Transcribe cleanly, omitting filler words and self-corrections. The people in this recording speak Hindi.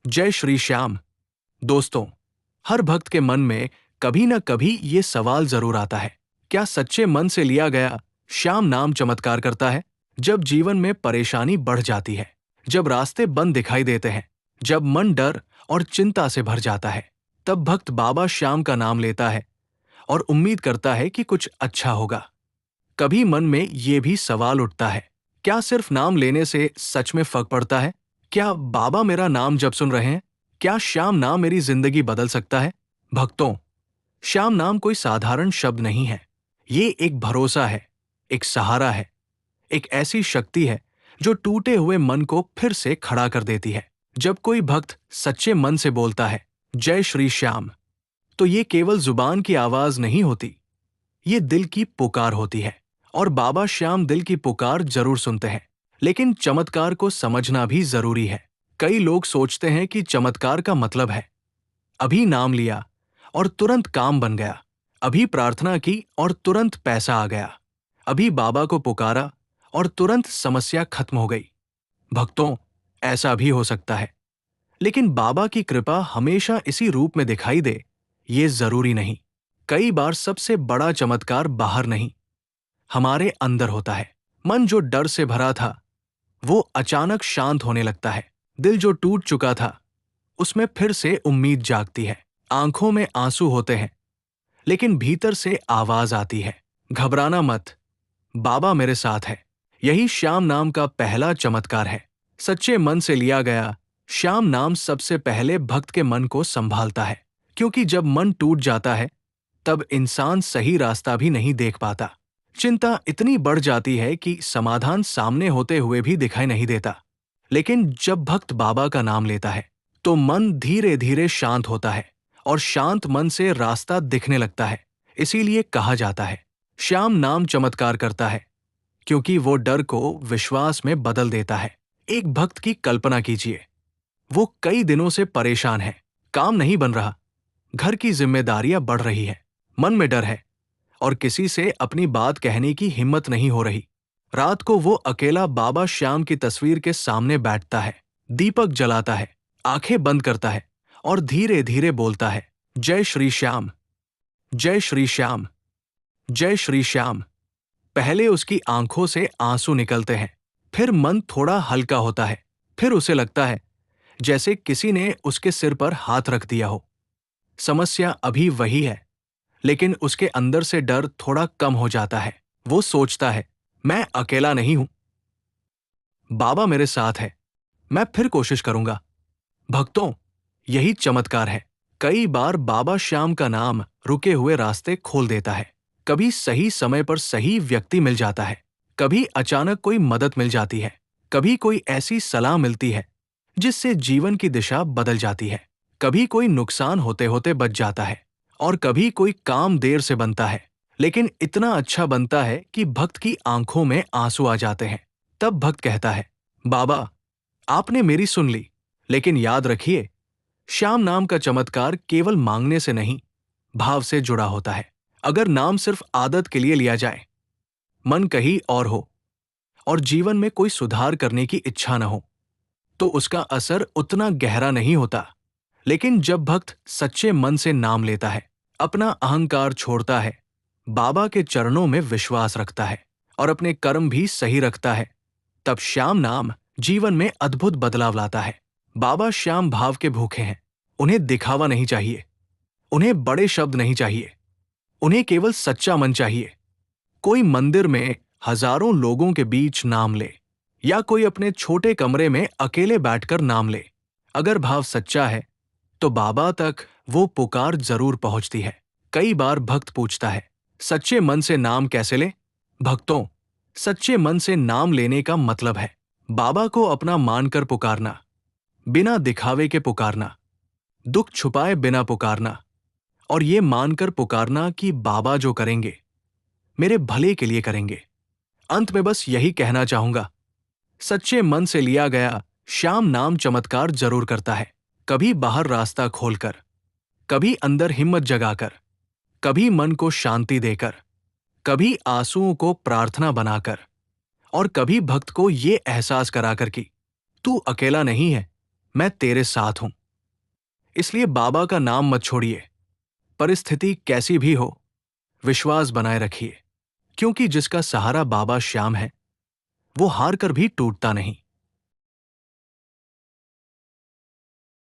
जय श्री श्याम। दोस्तों, हर भक्त के मन में कभी न कभी ये सवाल जरूर आता है, क्या सच्चे मन से लिया गया श्याम नाम चमत्कार करता है? जब जीवन में परेशानी बढ़ जाती है, जब रास्ते बंद दिखाई देते हैं, जब मन डर और चिंता से भर जाता है, तब भक्त बाबा श्याम का नाम लेता है और उम्मीद करता है कि कुछ अच्छा होगा। कभी मन में ये भी सवाल उठता है, क्या सिर्फ नाम लेने से सच में फर्क पड़ता है? क्या बाबा मेरा नाम जब सुन रहे हैं? क्या श्याम नाम मेरी जिंदगी बदल सकता है? भक्तों, श्याम नाम कोई साधारण शब्द नहीं है। ये एक भरोसा है, एक सहारा है, एक ऐसी शक्ति है जो टूटे हुए मन को फिर से खड़ा कर देती है। जब कोई भक्त सच्चे मन से बोलता है जय श्री श्याम, तो ये केवल जुबान की आवाज नहीं होती, ये दिल की पुकार होती है। और बाबा श्याम दिल की पुकार जरूर सुनते हैं, लेकिन चमत्कार को समझना भी जरूरी है। कई लोग सोचते हैं कि चमत्कार का मतलब है अभी नाम लिया और तुरंत काम बन गया, अभी प्रार्थना की और तुरंत पैसा आ गया, अभी बाबा को पुकारा और तुरंत समस्या खत्म हो गई। भक्तों, ऐसा भी हो सकता है, लेकिन बाबा की कृपा हमेशा इसी रूप में दिखाई दे, ये जरूरी नहीं। कई बार सबसे बड़ा चमत्कार बाहर नहीं, हमारे अंदर होता है। मन जो डर से भरा था, वो अचानक शांत होने लगता है। दिल जो टूट चुका था, उसमें फिर से उम्मीद जागती है। आंखों में आंसू होते हैं, लेकिन भीतर से आवाज आती है, घबराना मत, बाबा मेरे साथ है। यही श्याम नाम का पहला चमत्कार है। सच्चे मन से लिया गया श्याम नाम सबसे पहले भक्त के मन को संभालता है, क्योंकि जब मन टूट जाता है, तब इंसान सही रास्ता भी नहीं देख पाता। चिंता इतनी बढ़ जाती है कि समाधान सामने होते हुए भी दिखाई नहीं देता। लेकिन जब भक्त बाबा का नाम लेता है, तो मन धीरे धीरे शांत होता है और शांत मन से रास्ता दिखने लगता है। इसीलिए कहा जाता है, श्याम नाम चमत्कार करता है, क्योंकि वो डर को विश्वास में बदल देता है। एक भक्त की कल्पना कीजिए, वो कई दिनों से परेशान है, काम नहीं बन रहा, घर की जिम्मेदारियां बढ़ रही है, मन में डर है और किसी से अपनी बात कहने की हिम्मत नहीं हो रही। रात को वो अकेला बाबा श्याम की तस्वीर के सामने बैठता है, दीपक जलाता है, आंखें बंद करता है और धीरे धीरे बोलता है, जय श्री श्याम, जय श्री श्याम, जय श्री श्याम। पहले उसकी आंखों से आंसू निकलते हैं, फिर मन थोड़ा हल्का होता है, फिर उसे लगता है जैसे किसी ने उसके सिर पर हाथ रख दिया हो। समस्या अभी वही है, लेकिन उसके अंदर से डर थोड़ा कम हो जाता है। वो सोचता है, मैं अकेला नहीं हूं, बाबा मेरे साथ है, मैं फिर कोशिश करूंगा। भक्तों, यही चमत्कार है। कई बार बाबा श्याम का नाम रुके हुए रास्ते खोल देता है। कभी सही समय पर सही व्यक्ति मिल जाता है, कभी अचानक कोई मदद मिल जाती है, कभी कोई ऐसी सलाह मिलती है जिससे जीवन की दिशा बदल जाती है, कभी कोई नुकसान होते होते बच जाता है और कभी कोई काम देर से बनता है, लेकिन इतना अच्छा बनता है कि भक्त की आंखों में आंसू आ जाते हैं। तब भक्त कहता है, बाबा आपने मेरी सुन ली, लेकिन याद रखिए, श्याम नाम का चमत्कार केवल मांगने से नहीं, भाव से जुड़ा होता है। अगर नाम सिर्फ आदत के लिए लिया जाए, मन कहीं और हो और जीवन में कोई सुधार करने की इच्छा न हो, तो उसका असर उतना गहरा नहीं होता। लेकिन जब भक्त सच्चे मन से नाम लेता है, अपना अहंकार छोड़ता है, बाबा के चरणों में विश्वास रखता है और अपने कर्म भी सही रखता है, तब श्याम नाम जीवन में अद्भुत बदलाव लाता है। बाबा श्याम भाव के भूखे हैं, उन्हें दिखावा नहीं चाहिए, उन्हें बड़े शब्द नहीं चाहिए, उन्हें केवल सच्चा मन चाहिए। कोई मंदिर में हजारों लोगों के बीच नाम ले, या कोई अपने छोटे कमरे में अकेले बैठकर नाम ले, अगर भाव सच्चा है तो बाबा तक वो पुकार जरूर पहुंचती है। कई बार भक्त पूछता है, सच्चे मन से नाम कैसे ले? भक्तों, सच्चे मन से नाम लेने का मतलब है बाबा को अपना मानकर पुकारना, बिना दिखावे के पुकारना, दुख छुपाए बिना पुकारना, और ये मानकर पुकारना कि बाबा जो करेंगे मेरे भले के लिए करेंगे। अंत में बस यही कहना चाहूंगा, सच्चे मन से लिया गया श्याम नाम चमत्कार जरूर करता है। कभी बाहर रास्ता खोलकर, कभी अंदर हिम्मत जगाकर, कभी मन को शांति देकर, कभी आंसुओं को प्रार्थना बनाकर, और कभी भक्त को ये एहसास कराकर कि तू अकेला नहीं है, मैं तेरे साथ हूं। इसलिए बाबा का नाम मत छोड़िए। परिस्थिति कैसी भी हो, विश्वास बनाए रखिए, क्योंकि जिसका सहारा बाबा श्याम है, वो हार कर भी टूटता नहीं।